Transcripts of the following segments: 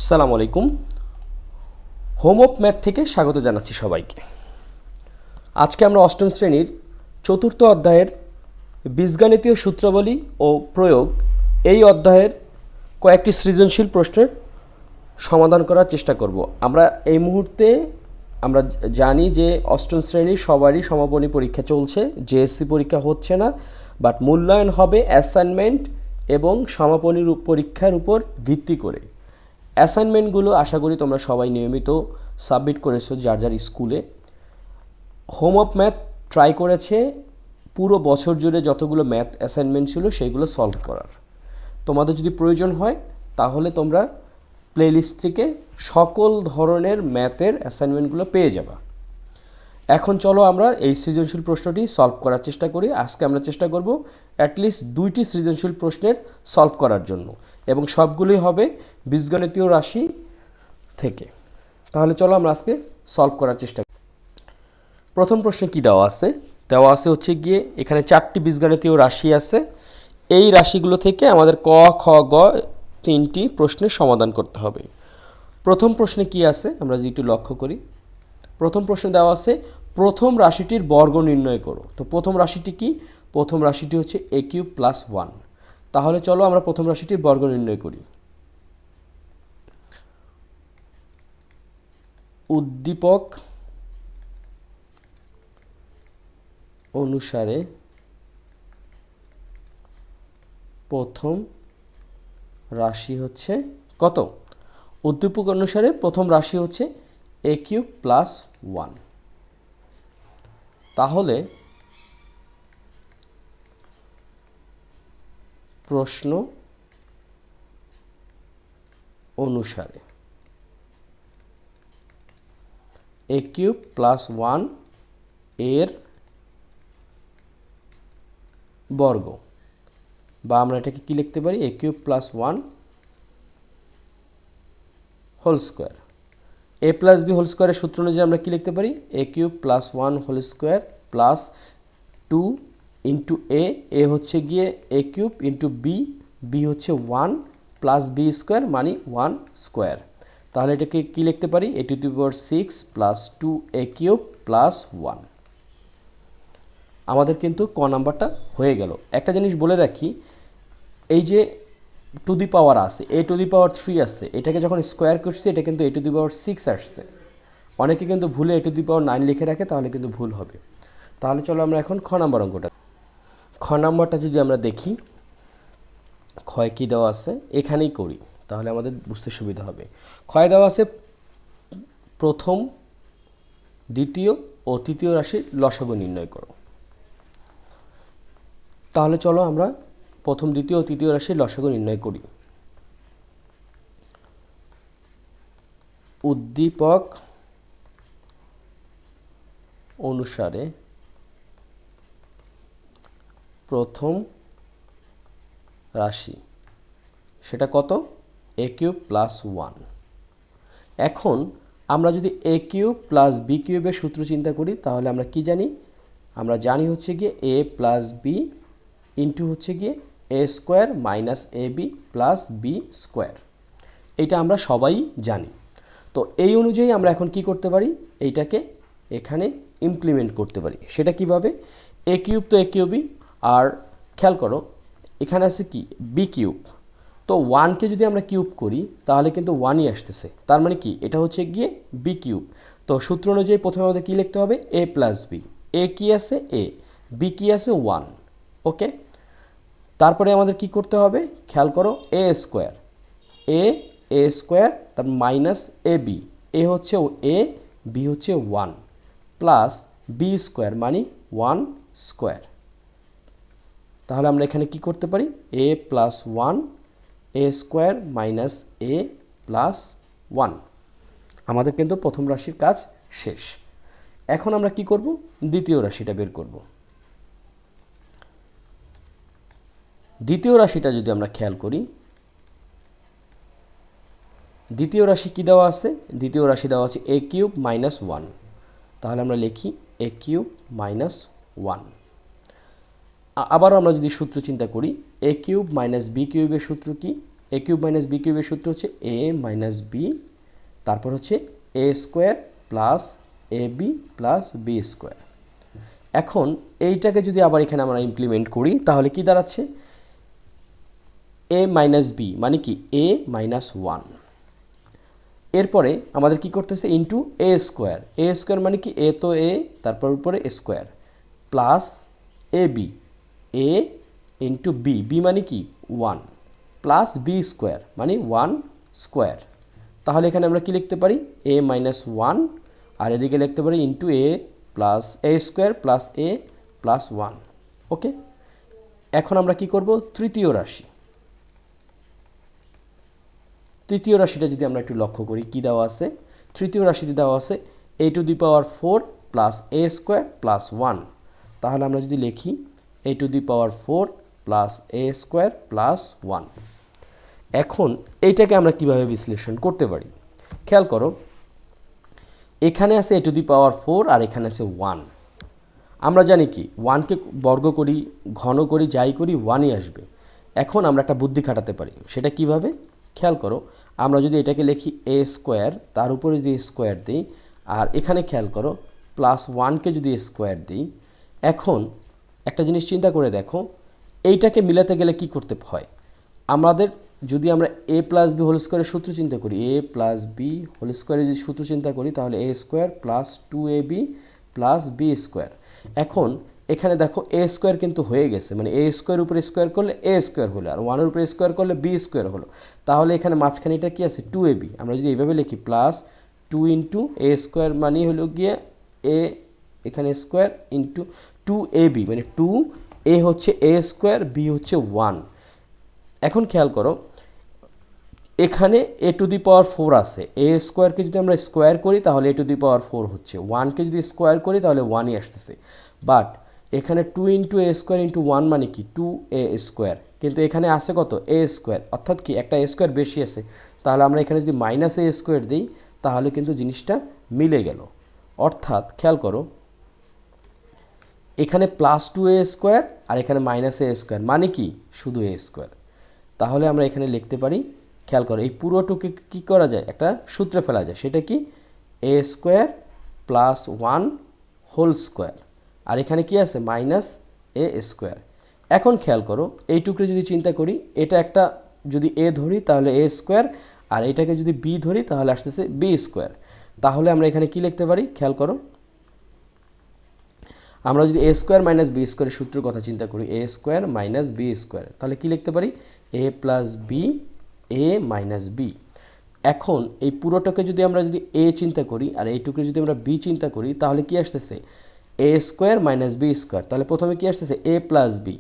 আসসালামু আলাইকুম। Home of math থেকে স্বাগত জানাচ্ছি সবাইকে। আজকে আমরা অষ্টম শ্রেণীর চতুর্থ অধ্যায়ের বীজগণিতীয় সূত্রাবলী ও প্রয়োগ এই অধ্যায়ের কয়েকটি সৃজনশীল প্রশ্নের সমাধান করার চেষ্টা করব। আমরা এই মুহূর্তে আমরা জানি যে অষ্টম শ্রেণীর সবারই সমাপনী পরীক্ষা চলছে, জেএসসি পরীক্ষা হচ্ছে না, বাট মূল্যায়ন হবে অ্যাসাইনমেন্ট এবং সমাপনী পরীক্ষার উপর ভিত্তি করে। অ্যাসাইনমেন্টগুলো আশা করি তোমরা সবাই নিয়মিত সাবমিট করেছো যার যার স্কুলে। হোম অফ ম্যাথ ট্রাই করেছে পুরো বছর জুড়ে যতগুলো ম্যাথ অ্যাসাইনমেন্ট ছিল সেইগুলো সলভ করার। তোমাদের যদি প্রয়োজন হয় তাহলে তোমরা প্লেলিস্ট থেকে সকল ধরনের ম্যাথের অ্যাসাইনমেন্টগুলো পেয়ে যাবা। এখন চলো আমরা এই সৃজনশীল প্রশ্নটি সলভ করার চেষ্টা করি। আজকে আমরা চেষ্টা করব অ্যাটলিস্ট 2টি সৃজনশীল প্রশ্নের সলভ করার জন্য, এবং সবগুলোই হবে বীজগণিতীয় রাশি থেকে। তাহলে চলো আমরা আজকে সলভ করার চেষ্টা করি। প্রথম প্রশ্নে কি দেওয়া আছে? দেওয়া আছে হচ্ছে গিয়ে এখানে 4টি বীজগণিতীয় রাশি আছে। এই রাশিগুলো থেকে আমাদের ক, খ, গ 3টি প্রশ্নের সমাধান করতে হবে। প্রথম প্রশ্নে কি আছে আমরা যদি একটু লক্ষ্য করি। প্রথম প্রশ্নে দেওয়া আছে প্রথম রাশিটির বর্গ নির্ণয় করো। তো প্রথম রাশিটি কি? প্রথম রাশিটি হচ্ছে a কিউব প্লাস 1। তাহলে চলো আমরা প্রথম রাশিটির বর্গ নির্ণয় করি। উদ্দীপক অনুসারে প্রথম রাশি হচ্ছে কত? উদ্দীপক অনুসারে প্রথম রাশি হচ্ছে a কিউব প্লাস 1। তাহলে প্রশ্ন অনুসারে a কিউব প্লাস 1 এর বর্গ, বা আমরা এটাকে কি লিখতে পারি? a cube plus 1 whole square. a plus b whole স্কোয়ারের সূত্র অনুযায়ী আমরা কি লিখতে পারি? a cube plus 1 whole square plus 2 into a হচ্ছে গিয়ে a কিউব ইন্টু বি হচ্ছে 1 প্লাস বি স্কোয়ার মানে 1 স্কোয়ার। তাহলে এটাকে কি লিখতে পারি? a to the power 6 plus 2a cube plus 1। আমাদের কিন্তু ক নাম্বারটা হয়ে গেল। একটা জিনিস বলে রাখি, এই যে টু দি পাওয়ার আছে, a টু দি পাওয়ার 3 আছে, এটাকে যখন স্কোয়ার করছি এটা কিন্তু a টু দি পাওয়ার 6 আসছে। অনেকে কিন্তু ভুলে a টু দি পাওয়ার 9 লিখে রাখে, তাহলে কিন্তু ভুল হবে। তাহলে চলো আমরা এখন খ নাম্বার অঙ্কটা। খ নাম্বারটা যদি আমরা দেখি, ক্ষয় কী দেওয়া আছে এখানেই করি, তাহলে আমাদের বুঝতে সুবিধা হবে। ক্ষয় দেওয়া আছে প্রথম, দ্বিতীয় ও তৃতীয় রাশির লসাগু নির্ণয় করো। তাহলে চলো আমরা প্রথম, দ্বিতীয় ও তৃতীয় রাশির লসাগু নির্ণয় করি। উদ্দীপক অনুসারে প্রথম রাশি সেটা কত? a cube plus 1। এখন আমরা যদি a কিউব প্লাস বি কিউবের সূত্র চিন্তা করি তাহলে আমরা কি জানি? আমরা জানি হচ্ছে গিয়ে a প্লাস বি ইন্টু হচ্ছে গিয়ে a square minus a b plus b square. এইটা আমরা সবাই জানি। তো এই অনুযায়ী আমরা এখন কি করতে পারি? এইটাকে এখানে ইমপ্লিমেন্ট করতে পারি। সেটা কিভাবে? a কিউব তো a কিউবই, আর খেয়াল করো এখানে আছে কি বি কিউব। তো 1কে যদি আমরা কিউব করি তাহলে কিন্তু 1ই আসতেছে, তার মানে কি এটা হচ্ছে গিয়ে বি কিউব। তো সূত্র অনুযায়ী প্রথমে আমাদের কি লিখতে হবে? a plus B. এ কি আছে? a। বি কি আছে? 1। ওকে, তারপরে আমাদের কি করতে হবে? খেয়াল করো a স্কোয়ার, এ স্কোয়ার তার মাইনাস এ বি। এ হচ্ছে এ, বি হচ্ছে 1 প্লাস বি স্কোয়ার মানে 1 স্কোয়ার। তাহলে আমরা এখানে কি করতে পারি? a plus 1 a square minus a plus 1। আমাদের কিন্তু প্রথম রাশির কাজ শেষ। এখন আমরা কি করব? দ্বিতীয় রাশিটা বের করব। দ্বিতীয় রাশিটা যদি আমরা খেয়াল করি, দ্বিতীয় রাশি কি দেওয়া আছে? দ্বিতীয় রাশি দেওয়া আছে a কিউব মাইনাস 1। তাহলে আমরা লিখি a কিউব মাইনাস 1। আবারও আমরা যদি সূত্র চিন্তা করি, a কিউব মাইনাস বি কিউবের সূত্র কি? এ কিউব মাইনাস বি কিউবের সূত্র হচ্ছে এ মাইনাস বি, তারপর হচ্ছে a square plus A b plus b square. এখন এইটাকে যদি আবার এখানে আমরা ইমপ্লিমেন্ট করি তাহলে কি দাঁড়াচ্ছে, এ মাইনাস বি মানে কি এ মাইনাস ওয়ান। এরপরে আমাদের কি করতেছে into a square, A square মানে কি এ তো এ, তারপর উপরে square plus A B, A into B, B মানে কি ওয়ান, প্লাস বি স্কোয়ার মানে ওয়ান স্কোয়ার। তাহলে এখানে আমরা কি লিখতে পারি এ মাইনাস ওয়ান, আর এদিকে লিখতে পারি into A plus a square plus A plus one. ওকে, এখন আমরা কি করব, তৃতীয় রাশি, তৃতীয় রাশিটা যদি আমরা একটু লক্ষ্য করি কি দেওয়া আছে, তৃতীয় রাশিটি দেওয়া আছে a to the power 4 plus a square plus one. তাহলে আমরা যদি লিখি a to the power 4 plus a square plus one. এখন এইটাকে আমরা কিভাবে বিশ্লেষণ করতে পারি, খেয়াল করো এখানে আছে এ টু দি পাওয়ার 4 আর এখানে আছে ওয়ান। আমরা জানি কি ওয়ানকে বর্গ করি, ঘন করি, যাই করি ওয়ানই আসবে। এখন আমরা একটা বুদ্ধি খাটাতে পারি, সেটা কিভাবে, খেয়াল করো আমরা যদি এটাকে লিখি এ স্কোয়ার, তার উপরে যদি স্কোয়ার দিই, আর এখানে খেয়াল করো প্লাস ওয়ানকে যদি স্কোয়ার দিই, এখন একটা জিনিস চিন্তা করে দেখো এইটাকে মিলাতে গেলে কি করতে হয় আমাদের, যদি আমরা এ প্লাস বি হোল স্কোয়ারের সূত্র চিন্তা করি, এ প্লাস বি হোল স্কোয়ারের যদি সূত্র চিন্তা করি তাহলে এ স্কোয়ার প্লাস টু এ বি প্লাস বি স্কোয়ার। এখন এখানে দেখো এ স্কোয়ার কিন্তু হয়ে গেছে, মানে এ স্কোয়ার উপরে স্কোয়ার করলে এ স্কোয়ার হলো, আর ওয়ানের উপরে স্কোয়ার করলে বি স্কোয়ার হলো। তাহলে এখানে মাঝখানে এটা কি আছে টু এ বি, আমরা যদি এইভাবে লিখি plus two into a square মানে হলো গিয়ে এ, এখানে square into two A B মানে টু এ হচ্ছে এ স্কোয়ার, বি হচ্ছে ওয়ান। এখন খেয়াল করো এখানে এ টু দি পাওয়ার 4 আছে, এ স্কোয়ারকে যদি আমরা স্কোয়ার করি তাহলে এ টু দি পাওয়ার 4 হচ্ছে, ওয়ানকে যদি স্কোয়ার করি তাহলে ওয়ানই আসতেছে। বাট এখানে two into a square into one মানে কি টু এ স্কোয়ার, কিন্তু এখানে আছে কত এ স্কোয়ার, অর্থাৎ কি একটা এ স্কোয়ার বেশি আছে। তাহলে আমরা এখানে যদি মাইনাস এ স্কোয়ার দিই তাহলে কিন্তু জিনিসটা মিলে গেল। অর্থাৎ খেয়াল করো এখানে প্লাস টু এ স্কোয়ার আর এখানে মাইনাস এ স্কোয়ার মানে কি শুধু এ স্কোয়ার। তাহলে আমরা এখানে লিখতে পারি, খেয়াল করো এই পুরোটুকে কী করা যায় একটা সূত্রে ফেলা যায়, সেটা কি a square plus one whole square, আর এখানে কি আছে মাইনাস এ স্কোয়ার। এখন খেয়াল করো এইটুকু যদি চিন্তা করি, এটা একটা যদি এ ধরি তাহলে এ স্কোয়ার, আর এটাকে যদি বি ধরি তাহলে আসতেছে বি স্কোয়ার। তাহলে আমরা এখানে কি লিখতে পারি, খেয়াল করো আমরা যদি এ স্কোয়ার মাইনাস বি স্কোয়ারের সূত্রের কথা চিন্তা করি, এ স্কোয়ার মাইনাস বি স্কোয়ার, তাহলে কি লিখতে পারি এ plus B A minus B. এখন এই পুরোটাকে যদি আমরা যদি এ চিন্তা করি আর এইটুকু যদি আমরা বি চিন্তা করি তাহলে কি আসতেছে এ স্কোয়ার মাইনাস বি স্কোয়ার। তাহলে প্রথমে কি আসতেছে এ প্লাস বি,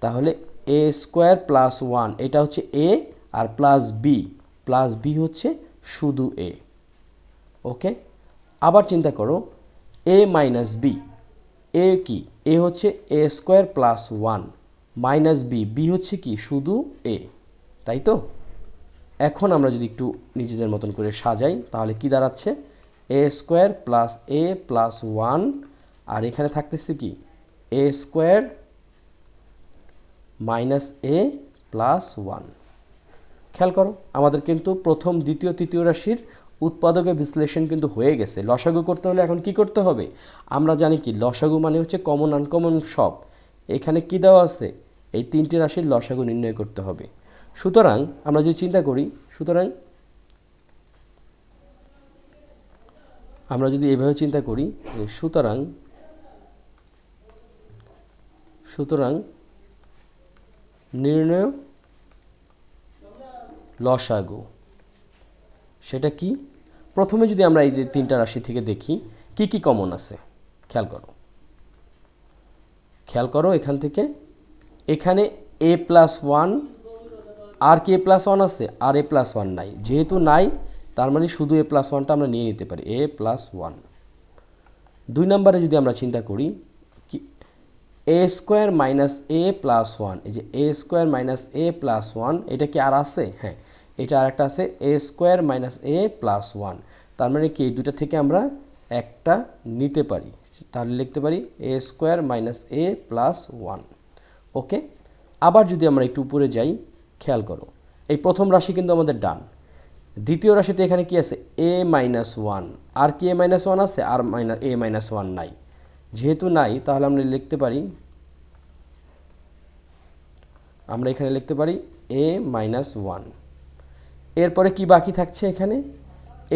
তাহলে এ স্কোয়ার প্লাস ওয়ান এটা হচ্ছে এ, আর প্লাস বি হচ্ছে শুধু এ। ওকে, আবার চিন্তা করো এ মাইনাস বি, এ কি এ হচ্ছে a square plus one minus b, b হচ্ছে কি শুধু এ, তাই তো। এখন আমরা যদি একটু নিজেদের মতন করে সাজাই তাহলে কি দাঁড়াচ্ছে এ স্কোয়ার প্লাস এ প্লাস ওয়ান, আর এখানে থাকতেছে কি a square minus A plus one. খেয়াল করো আমাদের কিন্তু প্রথম দ্বিতীয় তৃতীয় রাশির উৎপাদকের বিশ্লেষণ কিন্তু হয়ে গেছে। লসাগু করতে হলে এখন কি করতে হবে, আমরা জানি কি লসাগু মানে হচ্ছে কমন আনকমন সব, এখানে কি দেওয়া আছে এই তিনটি রাশির লসাগু নির্ণয় করতে হবে। সুতরাং আমরা যদি চিন্তা করি, আমরা যদি এভাবে চিন্তা করি সুতরাং নির্ণয় লসাগু সেটা কি, প্রথমে যদি আমরা এই যে তিনটা রাশি থেকে দেখি কি কি কমন আছে, খেয়াল করো এখান থেকে এখানে এ প্লাস ওয়ান, আর কি এ প্লাস ওয়ান আছে, আর এ প্লাস ওয়ান নাই, যেহেতু নাই তার মানে শুধু এ প্লাস ওয়ানটা আমরা নিয়ে নিতে পারি এ প্লাস ওয়ান। দুই নম্বরে যদি আমরা চিন্তা করি কি a square minus A plus one, এই যে a square minus A plus one এটা কি আর আছে, হ্যাঁ এটা আরেকটা আছে এ স্কোয়ার মাইনাস এ প্লাস ওয়ান, তার মানে কি এই দুটা থেকে আমরা একটা নিতে পারি, তাহলে লিখতে পারি এ স্কোয়ার মাইনাস এ প্লাস ওয়ান। ওকে, আবার যদি আমরা একটু উপরে যাই খেয়াল করো এই প্রথম রাশি কিন্তু আমাদের ডান। দ্বিতীয় রাশিতে এখানে কি আছে a মাইনাস ওয়ান, আর কি a মাইনাস ওয়ান আছে, আর a মাইনাস ওয়ান নাই। যেহেতু নাই তাহলে আমরা এখানে লিখতে পারি a মাইনাস ওয়ান। এরপরে কি বাকি থাকছে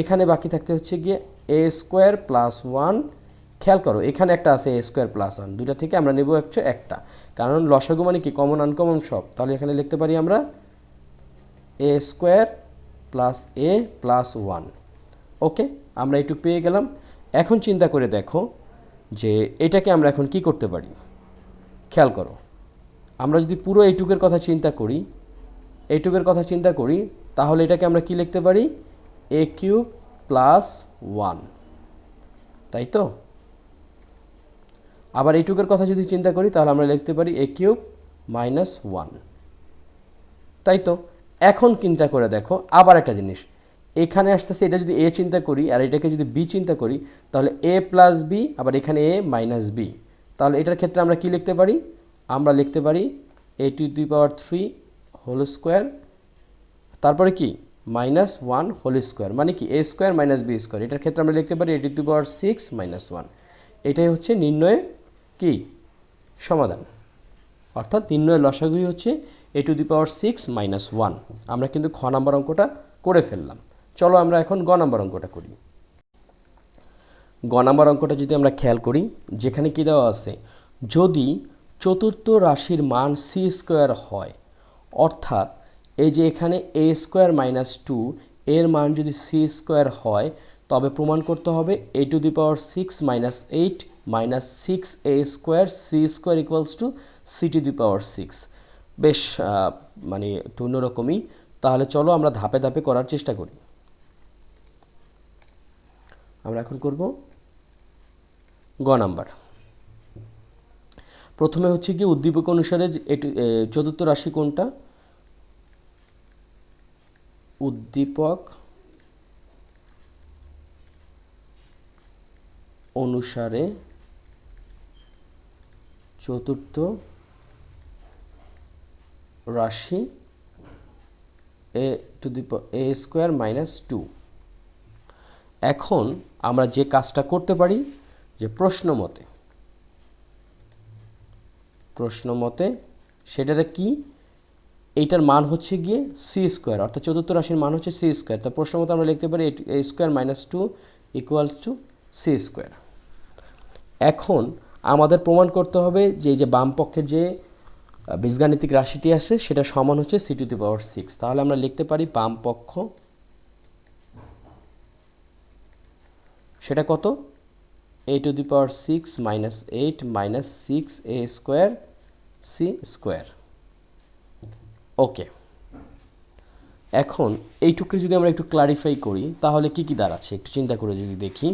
এখানে বাকি থাকতে হচ্ছে গিয়ে a স্কোয়ার প্লাস ওয়ান। খেয়াল করো এখানে একটা আছে a স্কোয়ার প্লাস ওয়ান, দুটা থেকে আমরা নেব একটা, কারণ লসাগু মানে কি কমন আনকমন সব। তাহলে এখানে লিখতে পারি আমরা a square plus a plus one. Okay, আমরা এইটুকু পেয়ে গেলাম। এখন চিন্তা করে দেখো যে এটাকে আমরা এখন কি করতে পারি। খেয়াল করো, আমরা যদি পুরো এইটুকের কথা চিন্তা করি তাহলে এটাকে আমরা কি লিখতে পারি a কিউব প্লাস ওয়ান, তাই তো। আবার এইটুকের কথা যদি চিন্তা করি তাহলে আমরা লিখতে পারি a কিউব মাইনাস ওয়ান, তাই তো। এখন চিন্তা করে দেখো আবার একটা জিনিস, এখানে আসতেছে এটা যদি a চিন্তা করি আর এটাকে যদি b চিন্তা করি তাহলে a প্লাস b, আবার এখানে a মাইনাস b। তাহলে এটার ক্ষেত্রে আমরা কি লিখতে পারি, আমরা লিখতে পারি a to the power 3 whole square, তারপরে কি মাইনাস ওয়ান হোল স্কোয়ার, মানে কি a square minus b square. এটার ক্ষেত্রে আমরা লিখতে পারি a to the power 6 minus one. এটাই হচ্ছে নির্ণয়ের কি সমাধান, অর্থাৎ নির্ণয়ের লসাগুই হচ্ছে a to the power 6 minus one. আমরা কিন্তু খ নাম্বার অঙ্কটা করে ফেললাম। চলো আমরা এখন গ নাম্বার অঙ্কটা করি। গ নাম্বার অঙ্কটা যদি আমরা খেয়াল করি, যেখানে কি দেওয়া আছে, যদি চতুর্থ রাশির মান সি স্কোয়ার হয়, অর্থাৎ এই যে এখানে a স্কোয়ার মাইনাস টু এর মান যদি সি স্কোয়ার হয়, তবে প্রমাণ করতে হবে a to the power 6 minus 8 minus 6a square c square equals to c to the power 6। বেশ মানে একটু অন্যরকমই। তাহলে চলো আমরা ধাপে ধাপে করার চেষ্টা করি। আমরা এখন করব গ নাম্বার। প্রথমে হচ্ছে কি উদ্দীপক অনুসারে চতুর্থ রাশি কোনটা, উদ্দীপক অনুসারে চতুর্থ রাশি a to the a square minus two. এখন আমরা যে কাজটা করতে পারি যে প্রশ্ন মতে সেটাতে কি, এইটার মান হচ্ছে গিয়ে সি স্কোয়ার, অর্থাৎ চতুর্থ রাশির মান হচ্ছে সি স্কোয়ার। তো প্রশ্ন মতে আমরা লিখতে পারি a square minus two equals to c square. এখন আমাদের প্রমাণ করতে হবে যে এই যে বাম পক্ষের যে বীজগাণিতিক রাশিটি আছে সেটা সমান হচ্ছে সি টু দি পাওয়ার 6। তাহলে আমরা লিখতে পারি বাম পক্ষ সেটা কত, a to the power 6 minus 8 minus 6a square c square. Okay, এখন এইটুকু যদি আমরা একটু ক্লারিফাই করি তাহলে কি কি দাঁড়াচ্ছে একটু চিন্তা করে যদি দেখি,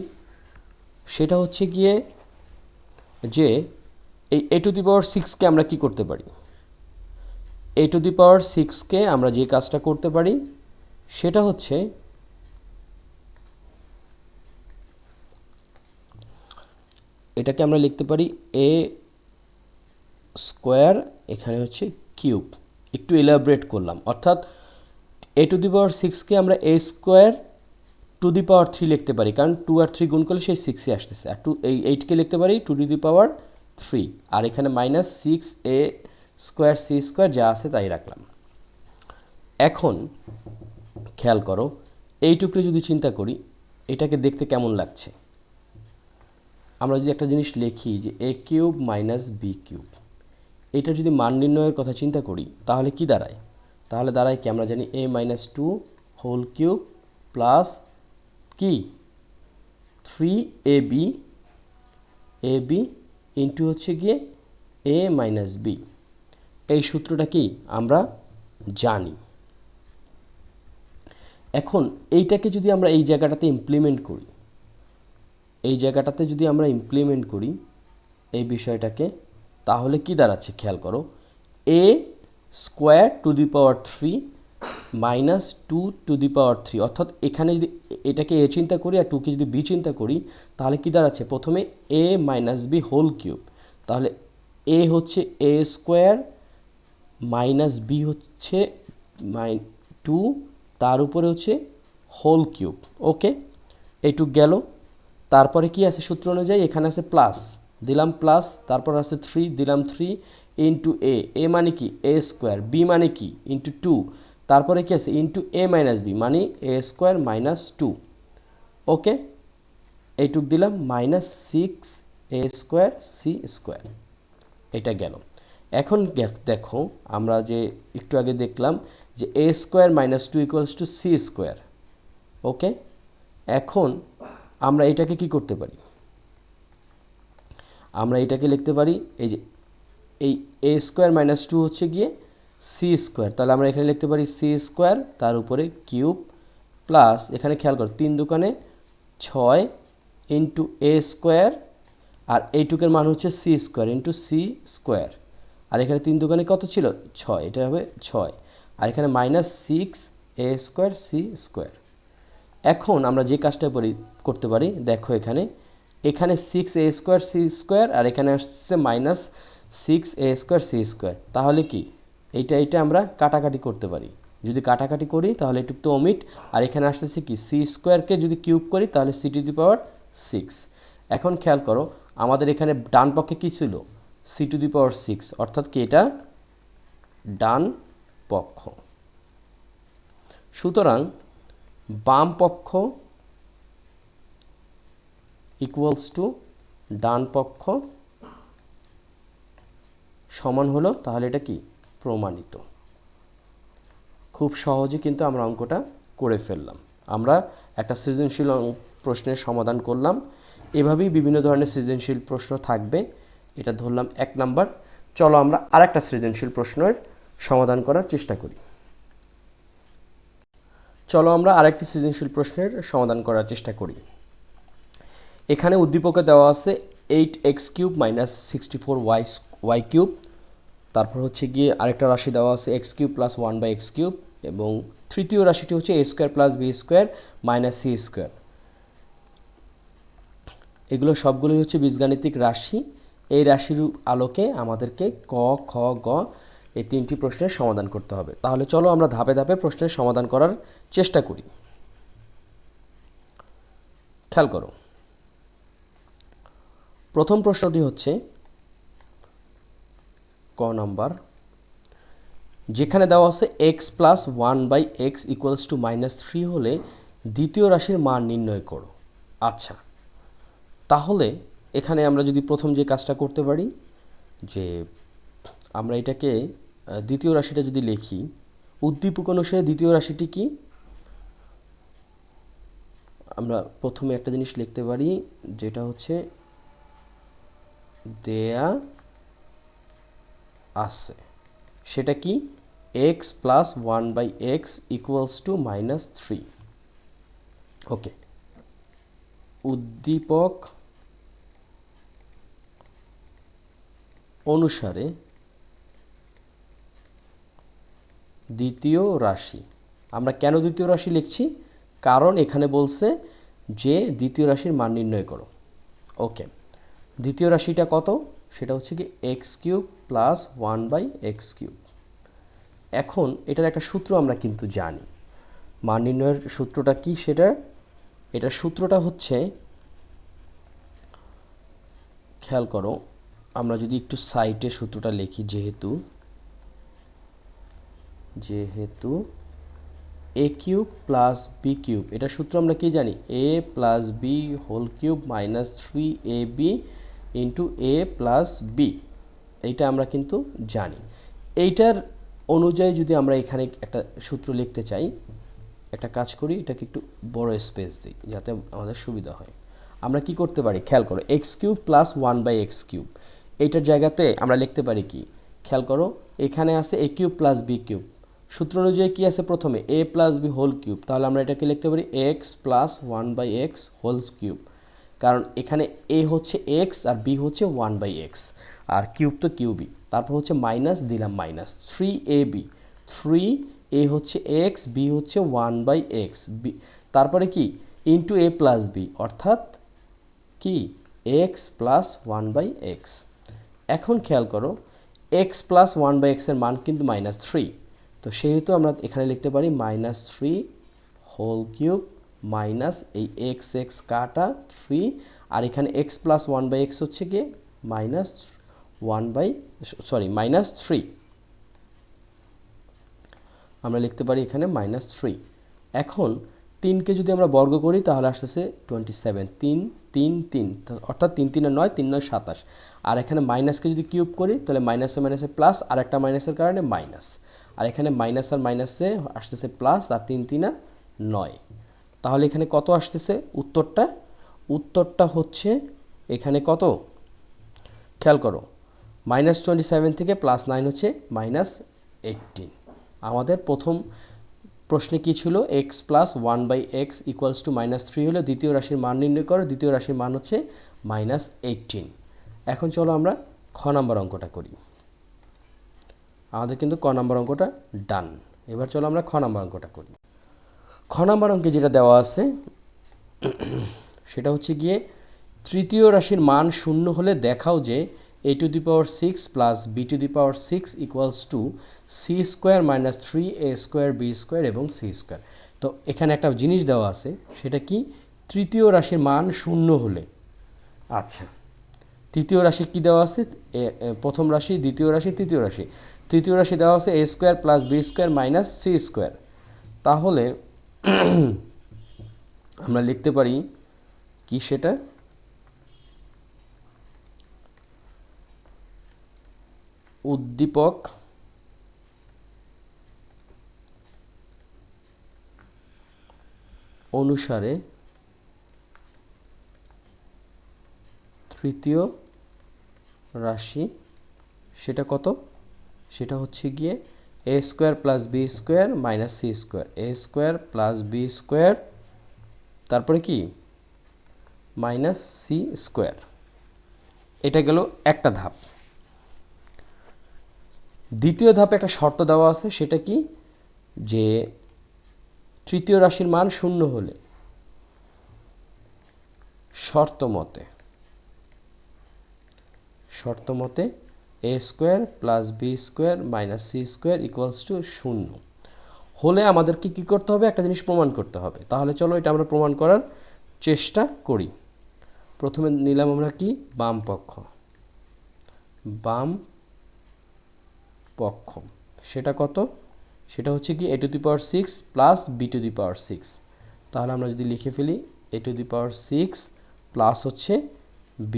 সেটা হচ্ছে গিয়ে যে এই a টু দি পাওয়ার 6কে আমরা কি করতে পারি, a টু দি পাওয়ার 6কে আমরা যে কাজটা করতে পারি সেটা হচ্ছে এটাকে আমরা লিখতে পারি a স্কোয়ার, এখানে হচ্ছে কিউব। একটু এলাবোরেট করলাম, অর্থাৎ a টু দি পাওয়ার 6কে আমরা a square to the power 3 লিখতে পারি, কারণ 2 আর 3 গুণ করলে সেই 6ই আসতেছে। আর 8কে লিখতে পারি 2 টু দি পাওয়ার 3, আর এখানে minus 6a square c square যা আছে তাই রাখলাম। এখন খেয়াল করো এইটুকু যদি চিন্তা করি এটাকে দেখতে কেমন লাগছে। আমরা যদি একটা জিনিস লিখি যে a cube minus b cube, এটা যদি মান নির্ণয়ের কথা চিন্তা করি তাহলে কি দাঁড়ায়, তাহলে দাঁড়ায় কি আমরা জানি a minus two whole cube plus কি 3ab ইন্টু হচ্ছে গিয়ে a মাইনাস বি। এই সূত্রটা কি আমরা জানি। এখন এইটাকে যদি আমরা এই জায়গাটাতে ইমপ্লিমেন্ট করি এই বিষয়টাকে, তাহলে কি দাঁড়াচ্ছে খেয়াল করো, a square to the power 3 minus 2 to the power 3, অর্থাৎ এখানে যদি এটাকে a চিন্তা করি আর 2কে যদি b চিন্তা করি তাহলে কি দাঁড়াচ্ছে, প্রথমে a minus b whole cube, তাহলে a হচ্ছে a স্কোয়ার মাইনাস b হচ্ছে টু, তার উপরে হচ্ছে হোল কিউব। ওকে, এইটুক গেল। তারপরে কি আছে সূত্র অনুযায়ী, এখানে আছে প্লাস, দিলাম প্লাস, তারপর আছে 3, দিলাম 3 ইন্টু এ মানে কি এ স্কোয়ার, বি মানে কি ইন্টু 2, তারপরে কি আছে ইন্টু এ মাইনাস বি মানে এ স্কোয়ার মাইনাস 2। ওকে, এইটুক দিলাম মাইনাস 6 এ স্কোয়ার সি স্কোয়ার, এটা গেল। এখন দেখো আমরা যে একটু আগে দেখলাম যে a square minus 2 equals to c square. Okay, এখন আমরা এটাকে কি করতে পারি, আমরা এটাকে লিখতে পারি এই যে এই এ স্কোয়ার মাইনাস 2 হচ্ছে গিয়ে সি স্কোয়ার, তাহলে আমরা এখানে লিখতে পারি সি স্কোয়ার, তার উপরে কিউব প্লাস, এখানে খেয়াল করো 3 দোকানে 6 ইন্টু এ স্কোয়ার, আর এইটুকের মান হচ্ছে c square into c square, আর এখানে 3 দোকানে কত ছিল 6, এটা হবে 6, আর এখানে মাইনাস 6 এ স্কোয়ার সি স্কোয়ার। এখন আমরা যে কাজটা করতে পারি, দেখো এখানে এখানে 6 এ স্কোয়ার সি স্কোয়ার, আর এখানে আসছে মাইনাস 6 এ স্কোয়ার সি স্কোয়ার, তাহলে কি এইটা আমরা কাটাকাটি করতে পারি। যদি কাটাকাটি করি তাহলে একটু তো অমিট, আর এখানে আসতেছে কি সি স্কোয়ারকে যদি কিউব করি তাহলে সি টু দি পাওয়ার 6। এখন খেয়াল করো আমাদের এখানে ডান পক্ষে কী ছিল সি টু দি পাওয়ার 6, অর্থাৎ কি এটা ডান পক্ষ। সুতরাং বাম পক্ষ ইকুয়ালস টু ডান পক্ষ সমান হলো, তাহলে এটা কি প্রমাণিত। খুব সহজে কিন্তু আমরা অঙ্কটা করে ফেললাম। আমরা একটা সৃজনশীল প্রশ্নের সমাধান করলাম। এভাবেই বিভিন্ন ধরনের সৃজনশীল প্রশ্ন থাকবে। এটা ধরলাম 1 নাম্বার। চলো আমরা আরেকটা সৃজনশীল প্রশ্নের সমাধান করার চেষ্টা করি। চলো আমরা আরেকটি সৃজনশীল প্রশ্নের সমাধান করার চেষ্টা করি। এখানে উদ্দীপকে দেওয়া আছে 8x³ মাইনাস 64y কিউব, তারপর হচ্ছে গিয়ে আরেকটা রাশি দেওয়া আছে x³ প্লাস 1/x³ এবং তৃতীয় রাশিটি হচ্ছে a square plus b square minus c square. এগুলো সবগুলোই হচ্ছে বীজগাণিতিক রাশি। এই রাশির আলোকে আমাদেরকে ক, খ, গ এই 3টি প্রশ্নের সমাধান করতে হবে। তাহলে চলো আমরা ধাপে ধাপে প্রশ্নের সমাধান করার চেষ্টা করি। খেয়াল করো, প্রথম প্রশ্নটি হচ্ছে ক নাম্বার, যেখানে দেওয়া আছে x plus 1/x equals to -3 হলে দ্বিতীয় রাশির মান নির্ণয় করো। আচ্ছা, তাহলে এখানে আমরা যদি প্রথম যে কাজটা করতে পারি যে আমরা এটাকে দ্বিতীয় রাশিটা যদি লিখি, উদ্দীপক অনুসারে দ্বিতীয় রাশিটি কি, আমরা প্রথমে একটা জিনিস লিখতে পারি যেটা হচ্ছে দেয়া আছে, সেটা কি x plus 1/x equals to -3। ওকে, উদ্দীপক অনুসারে দ্বিতীয় রাশি। আমরা কেন দ্বিতীয় রাশি লিখছি, কারণ এখানে বলছে যে দ্বিতীয় রাশির মান নির্ণয় করো। ওকে, দ্বিতীয় রাশিটা কত, সেটা হচ্ছে কি x³ প্লাস 1/x³। এখন এটার একটা সূত্র আমরা কিন্তু জানি, মান নির্ণয়ের সূত্রটা কি, এটার সূত্রটা হচ্ছে, খেয়াল করো আমরা যদি একটু সাইটে সূত্রটা লিখি, যেহেতু a³ প্লাস b³ এটার সূত্র আমরা কি জানি, a plus b whole cube minus 3ab into a plus b, এইটা আমরা কিন্তু জানি। এইটার অনুযায়ী যদি আমরা এখানে একটা সূত্র লিখতে চাই, একটা কাজ করি, এটাকে একটু বড় স্পেস দিই যাতে আমাদের সুবিধা হয়। আমরা কি করতে পারি, খেয়াল করো x³ প্লাস 1/x³, এইটার জায়গাতে আমরা লিখতে পারি কি, খেয়াল করো এখানে আছে a³ প্লাস b³, সূত্র অনুযায়ী কি আছে প্রথমে a plus b whole cube, তাহলে আমরা এটাকে লিখতে পারি x plus 1/x whole cube, কারণ এখানে a হচ্ছে x আর b হচ্ছে 1/x আর কিউব তো কিউবই, তারপর হচ্ছে মাইনাস দিলাম মাইনাস 3ab, 3a হচ্ছে x, b হচ্ছে 1/x, তারপরে কি ইন্টু a প্লাস বি, অর্থাৎ কি x প্লাস 1/x। এখন খেয়াল করো x প্লাস 1/x এর মান কিন্তু -3, তো সেহেতু আমরা এখানে লিখতে পারি -3 হোল কিউব মাইনাস এই এক্স এক্স কাটা 3, আর এখানে এক্স প্লাস 1/x হচ্ছে গিয়ে -3 আমরা লিখতে পারি এখানে -3। এখন 3কে যদি আমরা বর্গ করি তাহলে আসতেছে 27, 3 3 3, অর্থাৎ 3 3 9, 3 9 27। আর এখানে মাইনাসকে যদি কিউব করি তাহলে মাইনাসে মাইনাসে প্লাস, আর একটা মাইনাসের কারণে মাইনাস, আর এখানে মাইনাস আর মাইনাসে আসতেছে প্লাস, আর 3 3 9। তাহলে এখানে কত আসতেছে উত্তরটা হচ্ছে এখানে কত, খেয়াল করো, -27 থেকে +9 হচ্ছে -18। আমাদের প্রথম প্রশ্নে কি ছিল, x + 1/x = -3 হলে দ্বিতীয় রাশির মান নির্ণয় করো। দ্বিতীয় রাশির মান হচ্ছে -18। এখন চলো আমরা খ নম্বর অঙ্কটা করি। আমাদের কিন্তু ক নম্বর অঙ্কটা ডান। এবার চলো আমরা খ নম্বর অঙ্কটা করি। খ নম্বর অঙ্কে যেটা দেওয়া আছে সেটা হচ্ছে গিয়ে তৃতীয় রাশির মান শূন্য হলে দেখাও যে a⁶ + b⁶ = c² - 3a² b² এবং c²। তো এখানে একটা জিনিস দেওয়া আছে, সেটা কি, তৃতীয় রাশির মান শূন্য হলে। আচ্ছা, তৃতীয় রাশি কি দেওয়া আছে, প্রথম রাশি, দ্বিতীয় রাশি, তৃতীয় রাশি। তৃতীয় রাশি দেওয়া আছে a² + b² - c²। তাহলে আমরা লিখতে পারি কি, সেটা উদ্দীপক অনুসারে তৃতীয় রাশি সেটা কত, সেটা হচ্ছে গিয়ে a² + b² - c², a² + b², তারপরে কি -c²। এটা গেল একটা ধাপ। দ্বিতীয় ধাপে একটা শর্ত দেওয়া আছে, সেটা কি, যে তৃতীয় রাশির মান শূন্য হলে শর্ত মতে a² + b² - c² = 0 হলে আমাদেরকে কি করতে হবে, একটা জিনিস প্রমাণ করতে হবে। তাহলে চলো এটা আমরা প্রমাণ করার চেষ্টা করি। প্রথমে নিলাম আমরা কি, বাম পক্ষ। সেটা কত, সেটা হচ্ছে কি a⁶ + b⁶। তাহলে আমরা যদি লিখে ফেলি a⁶ প্লাস হচ্ছে b⁶।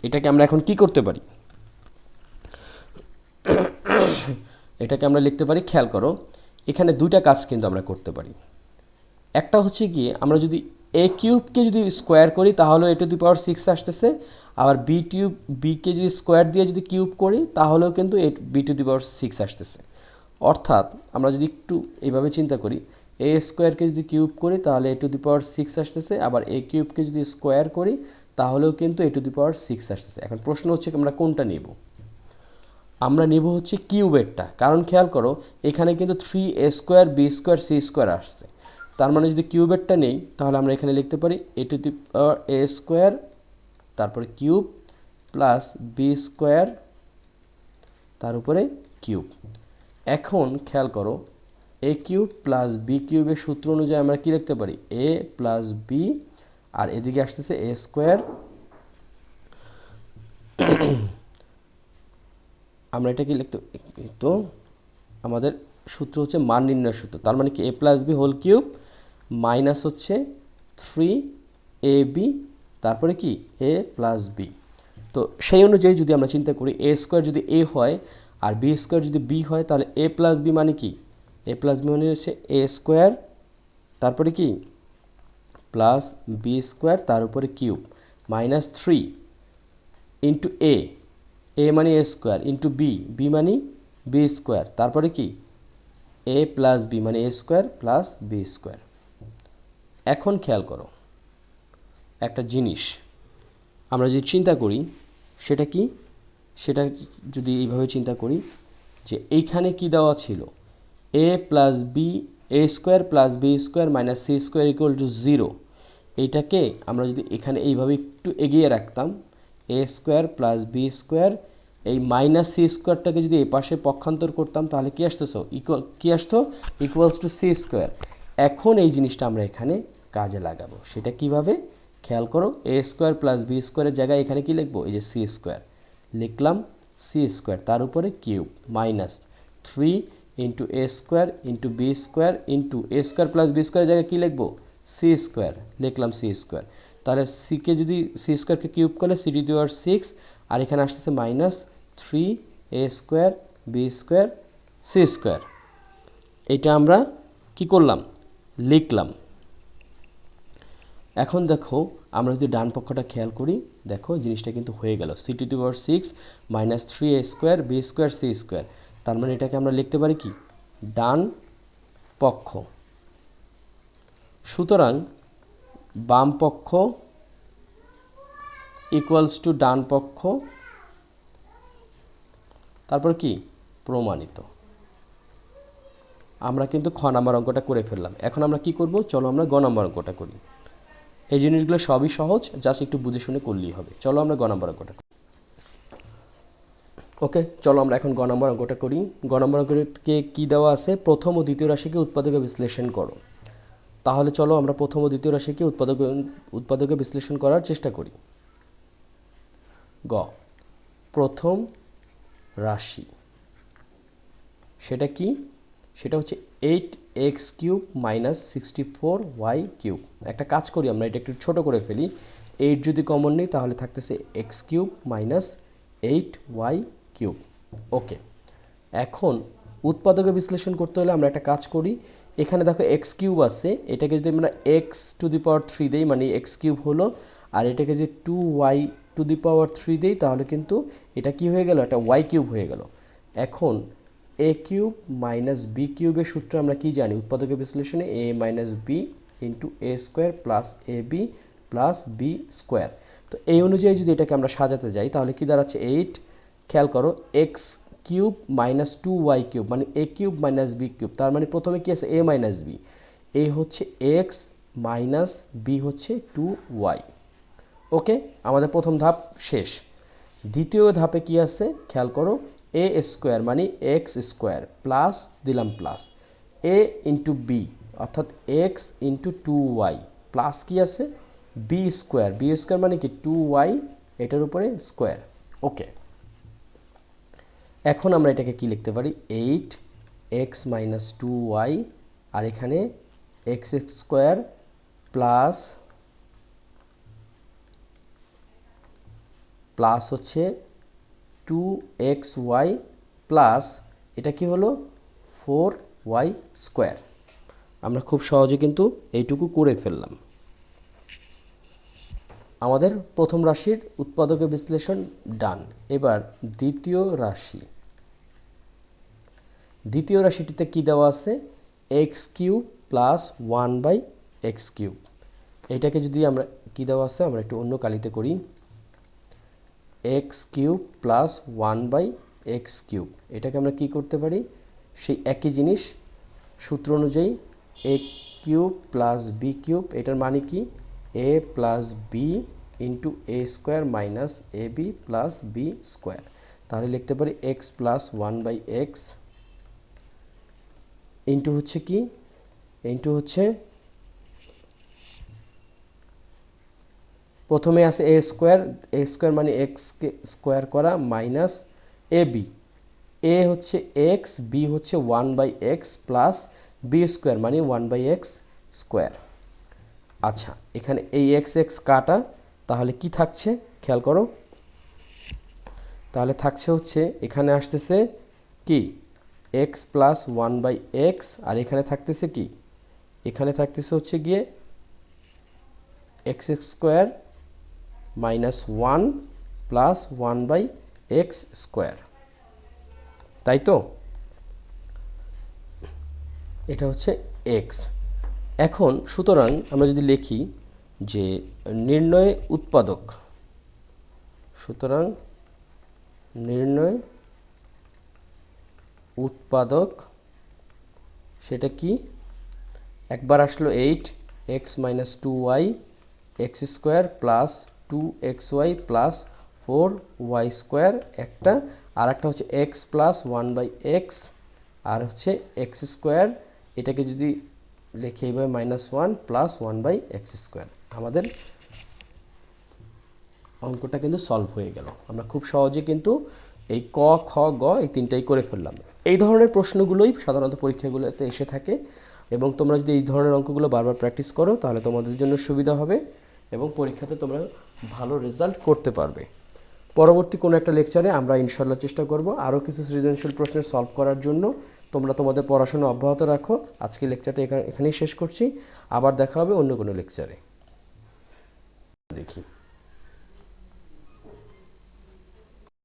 এটাকে আমরা এখন কি করতে পারি, এটাকে আমরা লিখতে পারি, খেয়াল করো, এখানে দুইটা কাজ কিন্তু আমরা করতে পারি। একটা হচ্ছে গিয়ে আমরা যদি a³ যদি স্কোয়ার করি তাহলে a⁶ আসতেছে, আবার b-কে যদি স্কোয়ার দিয়ে যদি কিউব করি তাহলেও কিন্তু b⁶ আসতেছে। অর্থাৎ আমরা যদি একটু এইভাবে চিন্তা করি, a²কে যদি কিউব করি তাহলে a⁶ আসতেছে, আবার a³ যদি স্কোয়ার করি তাহলেও কিন্তু a⁶ আসতেছে। এখন প্রশ্ন হচ্ছে আমরা কোনটা নেব, আমরা নেব হচ্ছে কিউবেরটা। কারণ খেয়াল করো এখানে কিন্তু 3a² b² c² আসছে, তার মানে যদি কিউবেরটা নেই তাহলে আমরা এখানে লিখতে পারি a², তারপরে কিউব প্লাস b² তার উপরে কিউব। এখন খেয়াল করো a³ + b³ সূত্র অনুযায়ী আমরা কি লিখতে পারি, a + b, আর এদিকে আসতেছে a²। আমরা এটা কি লিখতে, তো আমাদের সূত্র হচ্ছে মান নির্ণয়ের সূত্র। তার মানে কি a+b³ মাইনাস হচ্ছে 3ab, তারপরে কি a+b। তো সেই অনুযায়ী যদি আমরা চিন্তা করি a² যদি a হয় আর b² যদি b হয় তাহলে a+b মানে কি, a+b মানে হচ্ছে a², তারপরে কি প্লাস b² তার উপরে কিউব -3 ইন্টু a মানে a² ইন্টু b মানে b², তারপরে কি a+b মানে a² প্লাস b²। এখন খেয়াল করো একটা জিনিস, আমরা যদি চিন্তা করি সেটা কি, সেটা যদি এইভাবে চিন্তা করি যে এইখানে কি দেওয়া ছিল, a+b a² + b² - c² = 0। এইটাকে আমরা যদি এখানে এইভাবে একটু এগিয়ে রাখতাম a² + b² এই মাইনাস সি স্কোয়ারটাকে যদি এই পাশে পক্ষান্তর করতাম তাহলে কি আসতেছ কি আসতো ইকুয়ালস টু সি স্কোয়ার। এখন এই জিনিসটা আমরা এখানে কাজে লাগাবো। সেটা কিভাবে খেয়াল করো, এ স্কোয়ার প্লাস বি স্কোয়ারের জায়গায় এখানে কি লিখবো, এই যে সি স্কোয়ার লিখলাম, সি স্কোয়ার তার উপরে cube minus 3 into a square into b square into a square plus b স্কোয়ারের জায়গায় কী লিখবো, সি স্কোয়ার লিখলাম, সি স্কোয়ার। তাহলে সিকে যদি সি স্কোয়ারকে কিউব করলে সি টু দি পাওয়ার 6, আর এখানে আসতেছে minus 3 a square b square c square. এটা আমরা কি করলাম, লিখলাম। এখন দেখো আমরা যদি ডান পক্ষটা খেয়াল করি, দেখো জিনিসটা কিন্তু হয়ে গেল, c to the power 6 minus 3 a square b square c square. তার মানে এটাকে আমরা লিখতে পারি কি, ডান পক্ষ। সুতরাং বাম পক্ষ ইকুয়ালস টু ডান পক্ষ, তারপর কি প্রমাণিত। আমরা কিন্তু খ নাম্বার অঙ্কটা করে ফেললাম। এখন আমরা কি করব, চলো আমরা গ নাম্বার অঙ্কটা করি। এই জিনিসগুলো সবই সহজ, জাস্ট একটু বুঝে শুনে করলেই হবে। চলো আমরা গ নাম্বার অঙ্কটা করি। ওকে, চলো আমরা এখন গ নাম্বার অঙ্কটা করি। গ নাম্বার অঙ্ককে কী দেওয়া আছে, প্রথম ও দ্বিতীয় রাশিকে উৎপাদকে বিশ্লেষণ করো। তাহলে চলো আমরা প্রথম ও দ্বিতীয় রাশিকে উৎপাদকে বিশ্লেষণ করার চেষ্টা করি। গ, প্রথম রাশি সেটা কি, সেটা হচ্ছে 8x³ মাইনাস 64y³ একটা কাজ করি আমরা, এটা একটু ছোট করে ফেলি। 8 যদি কমন নিই তাহলে থাকতেছে x³ মাইনাস 8y³। ওকে, এখন উৎপাদকে বিশ্লেষণ করতে হলে আমরা একটা কাজ করি। এখানে দেখো x³ আছে, এটাকে যদি আমরা x টু দি পাওয়ার 3 দেই মানে x³ হলো, আর এটাকে যদি 2y টু দি পাওয়ার 3 দেই তাহলে কিন্তু এটা কি হয়ে গেল, একটা y³ হয়ে গেল। এখন a³ মাইনাস b³ এর সূত্র আমরা কি জানি, উৎপাদকের বিশ্লেষণে a minus b into a square plus ab plus b square. তো এই অনুযায়ী যদি এটাকে আমরা সাজাতে যাই তাহলে কি দাঁড়াচ্ছে, 8, খেয়াল করো x³ মাইনাস 2y³ মানে a³ মাইনাস b³। তার মানে প্রথমে কি আছে, a মাইনাস b, a হচ্ছে x মাইনাস b হচ্ছে 2y। ওকে, আমাদের প্রথম ধাপ শেষ। দ্বিতীয় ধাপে কি আছে খেয়াল করো, a স্কোয়ার মানে x স্কোয়ার প্লাস দিলাম প্লাস a ইন্টু বি অর্থাৎ x ইন্টু 2y প্লাস কি আছে b স্কোয়ার, b স্কোয়ার মানে কি 2y এটার উপরে স্কোয়ার। ওকে, এখন আমরা এটাকে কি লিখতে পারি, 8x মাইনাস 2y আর এখানে x স্কোয়ার প্লাস প্লাস হচ্ছে 2xy প্লাস এটা কি হলো 4y স্কোয়ার। আমরা খুব সহজে কিন্তু এইটুকু করে ফেললাম। আমাদের প্রথম রাশির উৎপাদকে বিশ্লেষণ ডান। এবার দ্বিতীয় রাশি, দ্বিতীয় রাশিটিতে কি দেওয়া আছে, x³ প্লাস 1/x³। এটাকে যদি আমরা কি দেওয়া আছে, আমরা একটু অন্য কালিতে করি, x³ প্লাস 1/x³। এটাকে আমরা কি করতে পারি, সেই একই জিনিস সূত্র অনুযায়ী a³ প্লাস b³ এটার মানে কি a plus b into a square minus ab plus b square. তাহলে লিখতে পারি x প্লাস 1/x ইন্টু হচ্ছে কি, ইন্টু হচ্ছে প্রথমে আছে a স্কোয়ার মানে x কে স্কোয়ার করা মাইনাস ab, a হচ্ছে x, b হচ্ছে 1/x প্লাস b স্কোয়ার মানে 1/x স্কোয়ার। আচ্ছা, এখানে এই x কাটা, তাহলে কি থাকছে খেয়াল করো, তাহলে থাকছে হচ্ছে এখানে আসতেছে কি x প্লাস 1/x আর এখানে থাকতেছে কি, এখানে থাকতেছে হচ্ছে গিয়ে x square minus 1 plus 1/x square, তাই তো? এটা হচ্ছে x। এখন সুতরাং আমরা যদি লিখি যে নির্ণয় উৎপাদক, সুতরাং নির্ণয় উৎপাদক সেটা কি, একবার আসলো 8x minus 2y x square plus 2xy plus 4y square একটা, আর একটা হচ্ছে এক্স প্লাস 1/x, আর হচ্ছে এক্স স্কোয়ার, এটাকে যদি লিখে এইভাবে -1 প্লাস 1/x স্কোয়ার। আমাদের অঙ্কটা কিন্তু সলভ হয়ে গেল। আমরা খুব সহজে কিন্তু এই ক, খ, গ এই তিনটাই করে ফেললাম। এই ধরনের প্রশ্নগুলোই সাধারণত পরীক্ষাগুলোতে এসে থাকে, এবং তোমরা যদি এই ধরনের অঙ্কগুলো বারবার প্র্যাকটিস করো তাহলে তোমাদের জন্য সুবিধা হবে এবং পরীক্ষাতে তোমরা ভালো রেজাল্ট করতে পারবে। পরবর্তী কোনো একটা লেকচারে আমরা ইনশাল্লাহ চেষ্টা করব আরও কিছু সৃজনশীল প্রশ্নের সলভ করার জন্য। তোমরা তোমাদের পড়াশোনা অব্যাহত রাখো। আজকে লেকচারটা এখানেই শেষ করছি। আবার দেখা হবে অন্য কোনো লেকচারে। দেখি।